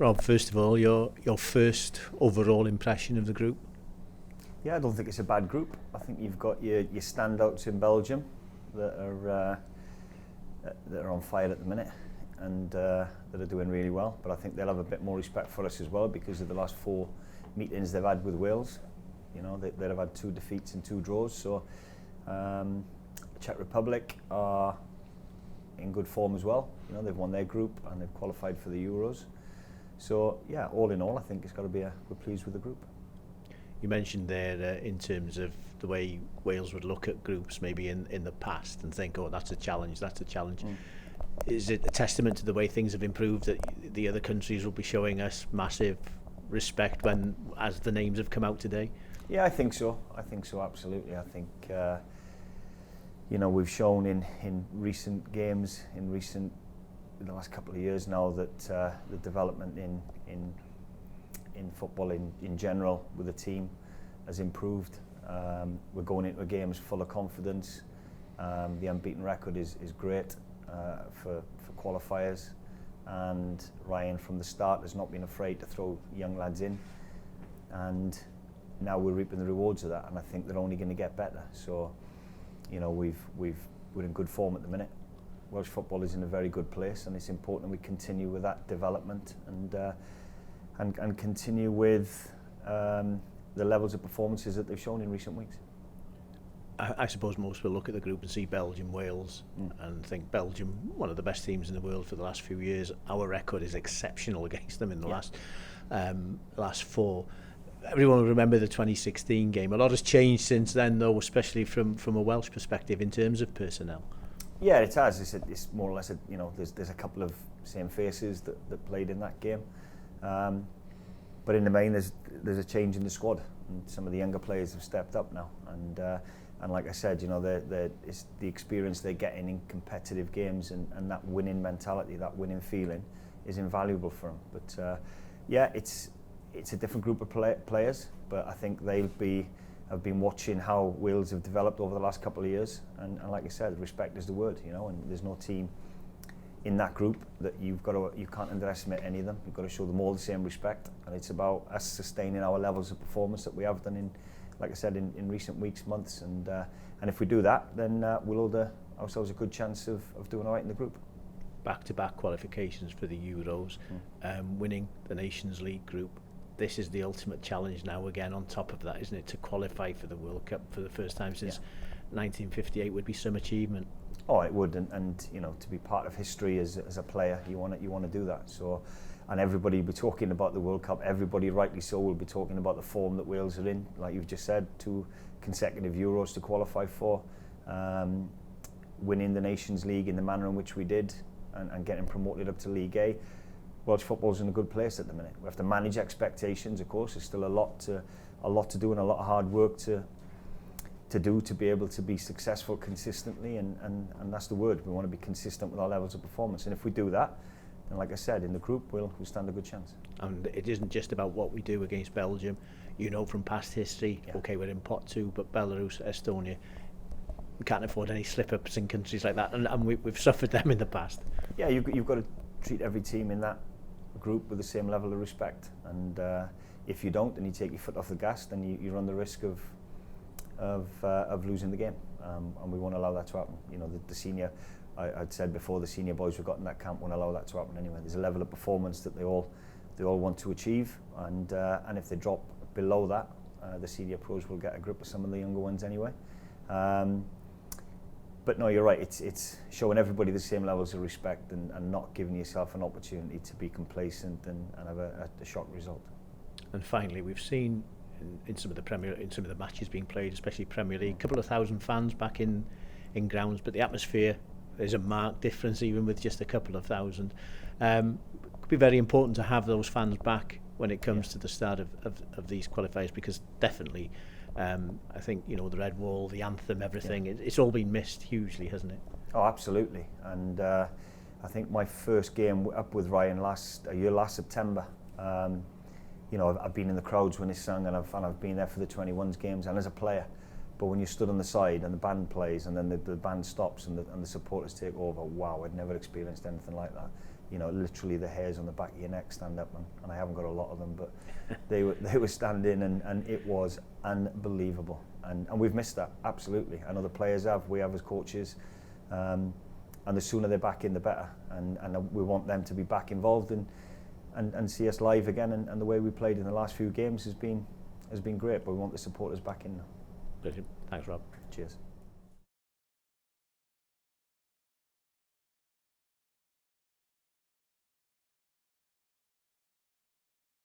Rob, first of all, your first overall impression of the group? Yeah, I don't think it's a bad group. I think you've got your standouts in Belgium that are on fire at the minute and that are doing really well. But I think they'll have a bit more respect for us as well because of the last 4 meetings they've had with Wales. You know, they'll have had 2 defeats and 2 draws. So Czech Republic are in good form as well. You know, they've won their group and they've qualified for the Euros. So yeah, all in all, I think it's got to be we're pleased with the group. You mentioned there in terms of the way Wales would look at groups maybe in the past and think, oh, that's a challenge. Is it a testament to the way things have improved that the other countries will be showing us massive respect as the names have come out today? Yeah, I think so, absolutely. I think you know, we've shown in recent games, in the last couple of years now, that the development in football in general with the team has improved. We're going into games full of confidence. The unbeaten record is great for qualifiers, and Ryan from the start has not been afraid to throw young lads in, and now we're reaping the rewards of that, and I think they're only going to get better. So, you know, we're in good form at the minute. Welsh football is in a very good place, and it's important we continue with that development and continue with the levels of performances that they've shown in recent weeks. I suppose most will look at the group and see Belgium, Wales, and think Belgium, one of the best teams in the world for the last few years. Our record is exceptional against them in the last 4. Everyone will remember the 2016 game. A lot has changed since then, though, especially from a Welsh perspective in terms of personnel. Yeah, it has. It's more or less, you know, there's a couple of same faces that played in that game. But in the main, there's a change in the squad, and some of the younger players have stepped up now. And like I said, you know, it's the experience they're getting in competitive games, and that winning mentality, that winning feeling, is invaluable for them. But yeah, it's a different group of players, but I think have been watching how Wales have developed over the last couple of years, and like I said, respect is the word, you know, and there's no team in that group that you can't underestimate any of them. You've got to show them all the same respect, and it's about us sustaining our levels of performance that we have done like I said, in recent weeks, months, and if we do that, then we'll hold ourselves a good chance of doing all right in the group. Back-to-back qualifications for the Euros, winning the Nations League group. This is the ultimate challenge now again on top of that, isn't it? To qualify for the World Cup for the first time since 1958 would be some achievement. Oh, it would, and you know, to be part of history as a player, you want to do that. So, and everybody will be talking about the World Cup. Everybody, rightly so, will be talking about the form that Wales are in. Like you've just said, 2 consecutive Euros to qualify for, winning the Nations League in the manner in which we did, and getting promoted up to League A. Welsh football's in a good place at the minute. We have to manage expectations, of course. There's still a lot to do and a lot of hard work to do to be able to be successful consistently, and that's the word. We want to be consistent with our levels of performance, and if we do that, then like I said, in the group we'll stand a good chance. And it isn't just about what we do against Belgium. You know from past history, okay, we're in pot 2, but Belarus, Estonia, we can't afford any slip-ups in countries like that, and we've suffered them in the past. Yeah, you've got to treat every team in that group with the same level of respect, and if you don't, and you take your foot off the gas, then you run the risk of losing the game, and we won't allow that to happen. You know, the senior, I'd said before, the senior boys we've got in that camp won't allow that to happen anyway. There's a level of performance that they all want to achieve, and if they drop below that, the senior pros will get a grip of some of the younger ones anyway. But no, you're right, it's showing everybody the same levels of respect, and not giving yourself an opportunity to be complacent and have a shock result. And finally, we've seen in some of the matches being played, especially Premier League, a couple of thousand fans back in grounds, but the atmosphere is a marked difference even with just a couple of thousand. It could be very important to have those fans back when it comes to the start of these qualifiers, because definitely I think, you know, the red wall, the anthem, everything, it's all been missed hugely, hasn't it? Oh, absolutely. And I think my first game up with Ryan last September, you know, I've been in the crowds when it's sung, and I've been there for the 21s games and as a player. But when you stood on the side and the band plays and then the band stops and the supporters take over, wow, I'd never experienced anything like that. you know, literally the hairs on the back of your neck stand up, and I haven't got a lot of them, but they were standing, and it was unbelievable, and we've missed that, absolutely. I know the players have, we have as coaches, and the sooner they're back in, the better, and we want them to be back involved and see us live again, and the way we played in the last few games has been great, but we want the supporters back in now. Brilliant. Thanks, Rob. Cheers.